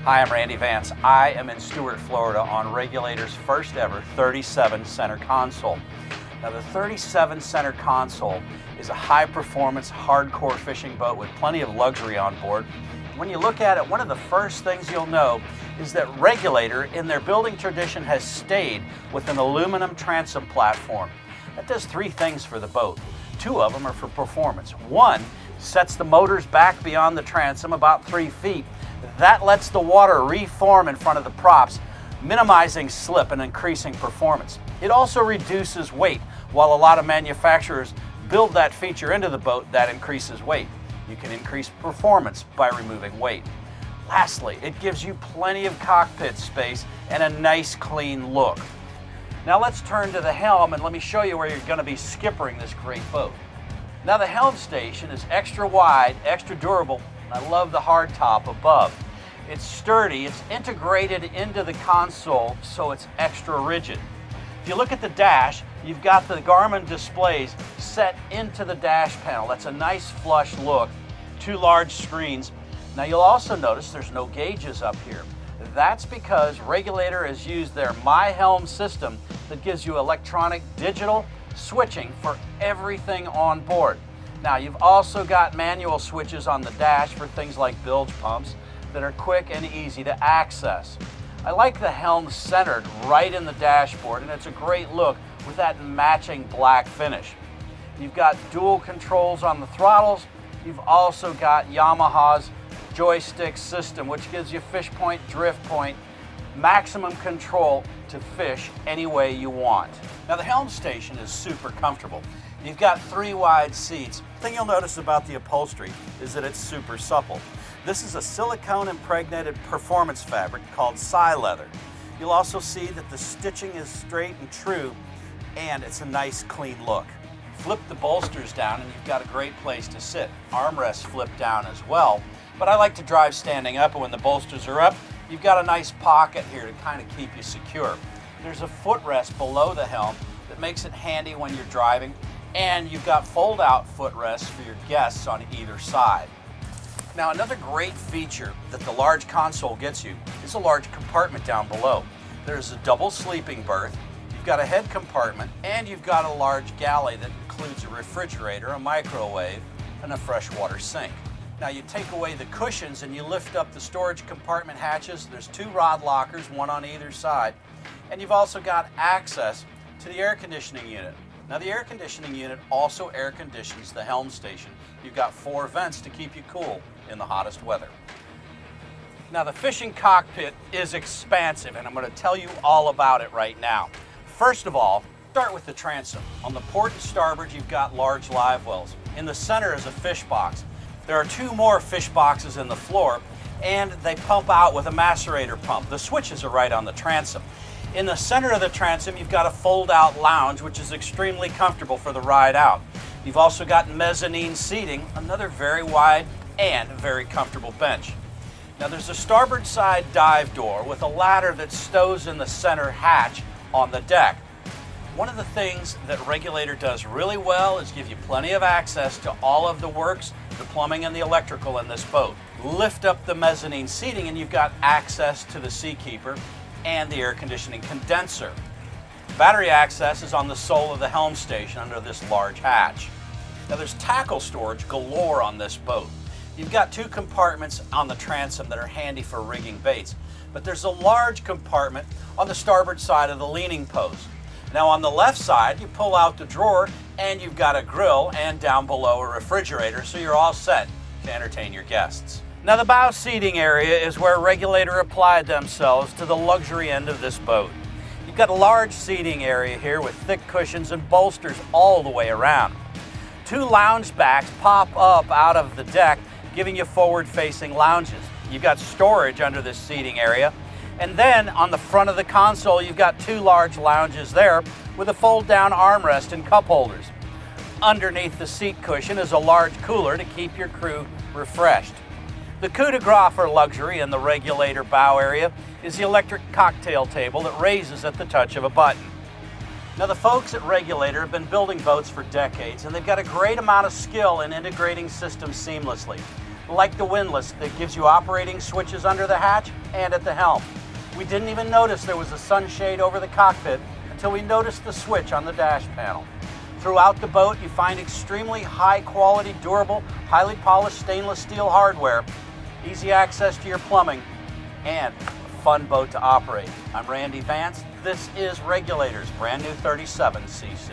Hi, I'm Randy Vance. I am in Stuart, Florida on Regulator's first ever 37 center console. Now the 37 center console is a high performance, hardcore fishing boat with plenty of luxury on board. When you look at it, one of the first things you'll know is that Regulator in their building tradition has stayed with an aluminum transom platform. That does three things for the boat. Two of them are for performance. One sets the motors back beyond the transom about 3 feet. That lets the water reform in front of the props, minimizing slip and increasing performance. It also reduces weight. While a lot of manufacturers build that feature into the boat, that increases weight. You can increase performance by removing weight. Lastly, it gives you plenty of cockpit space and a nice clean look. Now let's turn to the helm and let me show you where you're going to be skippering this great boat. Now the helm station is extra wide, extra durable. I love the hardtop above. It's sturdy, it's integrated into the console, so it's extra rigid. If you look at the dash, you've got the Garmin displays set into the dash panel. That's a nice flush look. Two large screens. Now you'll also notice there's no gauges up here. That's because Regulator has used their My Helm system that gives you electronic digital switching for everything on board. Now you've also got manual switches on the dash for things like bilge pumps that are quick and easy to access. I like the helm centered right in the dashboard, and it's a great look with that matching black finish. You've got dual controls on the throttles. You've also got Yamaha's joystick system, which gives you fish point, drift point, maximum control to fish any way you want. Now the helm station is super comfortable. You've got 3 wide seats. The thing you'll notice about the upholstery is that it's super supple. This is a silicone impregnated performance fabric called Leather. You'll also see that the stitching is straight and true, and it's a nice clean look. Flip the bolsters down and you've got a great place to sit. Armrests flip down as well, but I like to drive standing up, and when the bolsters are up, you've got a nice pocket here to kind of keep you secure. There's a footrest below the helm that makes it handy when you're driving, and you've got fold-out footrests for your guests on either side. Now another great feature that the large console gets you is a large compartment down below. There's a double sleeping berth, you've got a head compartment, and you've got a large galley that includes a refrigerator, a microwave, and a freshwater sink. Now you take away the cushions and you lift up the storage compartment hatches. There's 2 rod lockers, one on either side, and you've also got access to the air conditioning unit. Now the air conditioning unit also air conditions the helm station. You've got 4 vents to keep you cool in the hottest weather. Now the fishing cockpit is expansive, and I'm going to tell you all about it right now. First of all, start with the transom. On the port and starboard you've got large live wells. In the center is a fish box. There are 2 more fish boxes in the floor, and they pump out with a macerator pump. The switches are right on the transom. In the center of the transom, you've got a fold-out lounge, which is extremely comfortable for the ride out. You've also got mezzanine seating, another very wide and very comfortable bench. Now there's a starboard side dive door with a ladder that stows in the center hatch on the deck. One of the things that Regulator does really well is give you plenty of access to all of the works, the plumbing and the electrical in this boat. Lift up the mezzanine seating and you've got access to the Seakeeper and the air conditioning condenser. Battery access is on the sole of the helm station under this large hatch. Now there's tackle storage galore on this boat. You've got 2 compartments on the transom that are handy for rigging baits, but there's a large compartment on the starboard side of the leaning post. Now on the left side, you pull out the drawer and you've got a grill and down below a refrigerator, so you're all set to entertain your guests. Now the bow seating area is where Regulator applied themselves to the luxury end of this boat. You've got a large seating area here with thick cushions and bolsters all the way around. 2 lounge backs pop up out of the deck, giving you forward-facing lounges. You've got storage under this seating area, and then on the front of the console you've got 2 large lounges there with a fold-down armrest and cup holders. Underneath the seat cushion is a large cooler to keep your crew refreshed. The coup de grace for luxury in the Regulator bow area is the electric cocktail table that raises at the touch of a button. Now the folks at Regulator have been building boats for decades, and they've got a great amount of skill in integrating systems seamlessly. like the windlass that gives you operating switches under the hatch and at the helm. We didn't even notice there was a sunshade over the cockpit until we noticed the switch on the dash panel. Throughout the boat, you find extremely high quality, durable, highly polished stainless steel hardware, easy access to your plumbing, and a fun boat to operate. I'm Randy Vance. This is Regulator's brand new 37cc.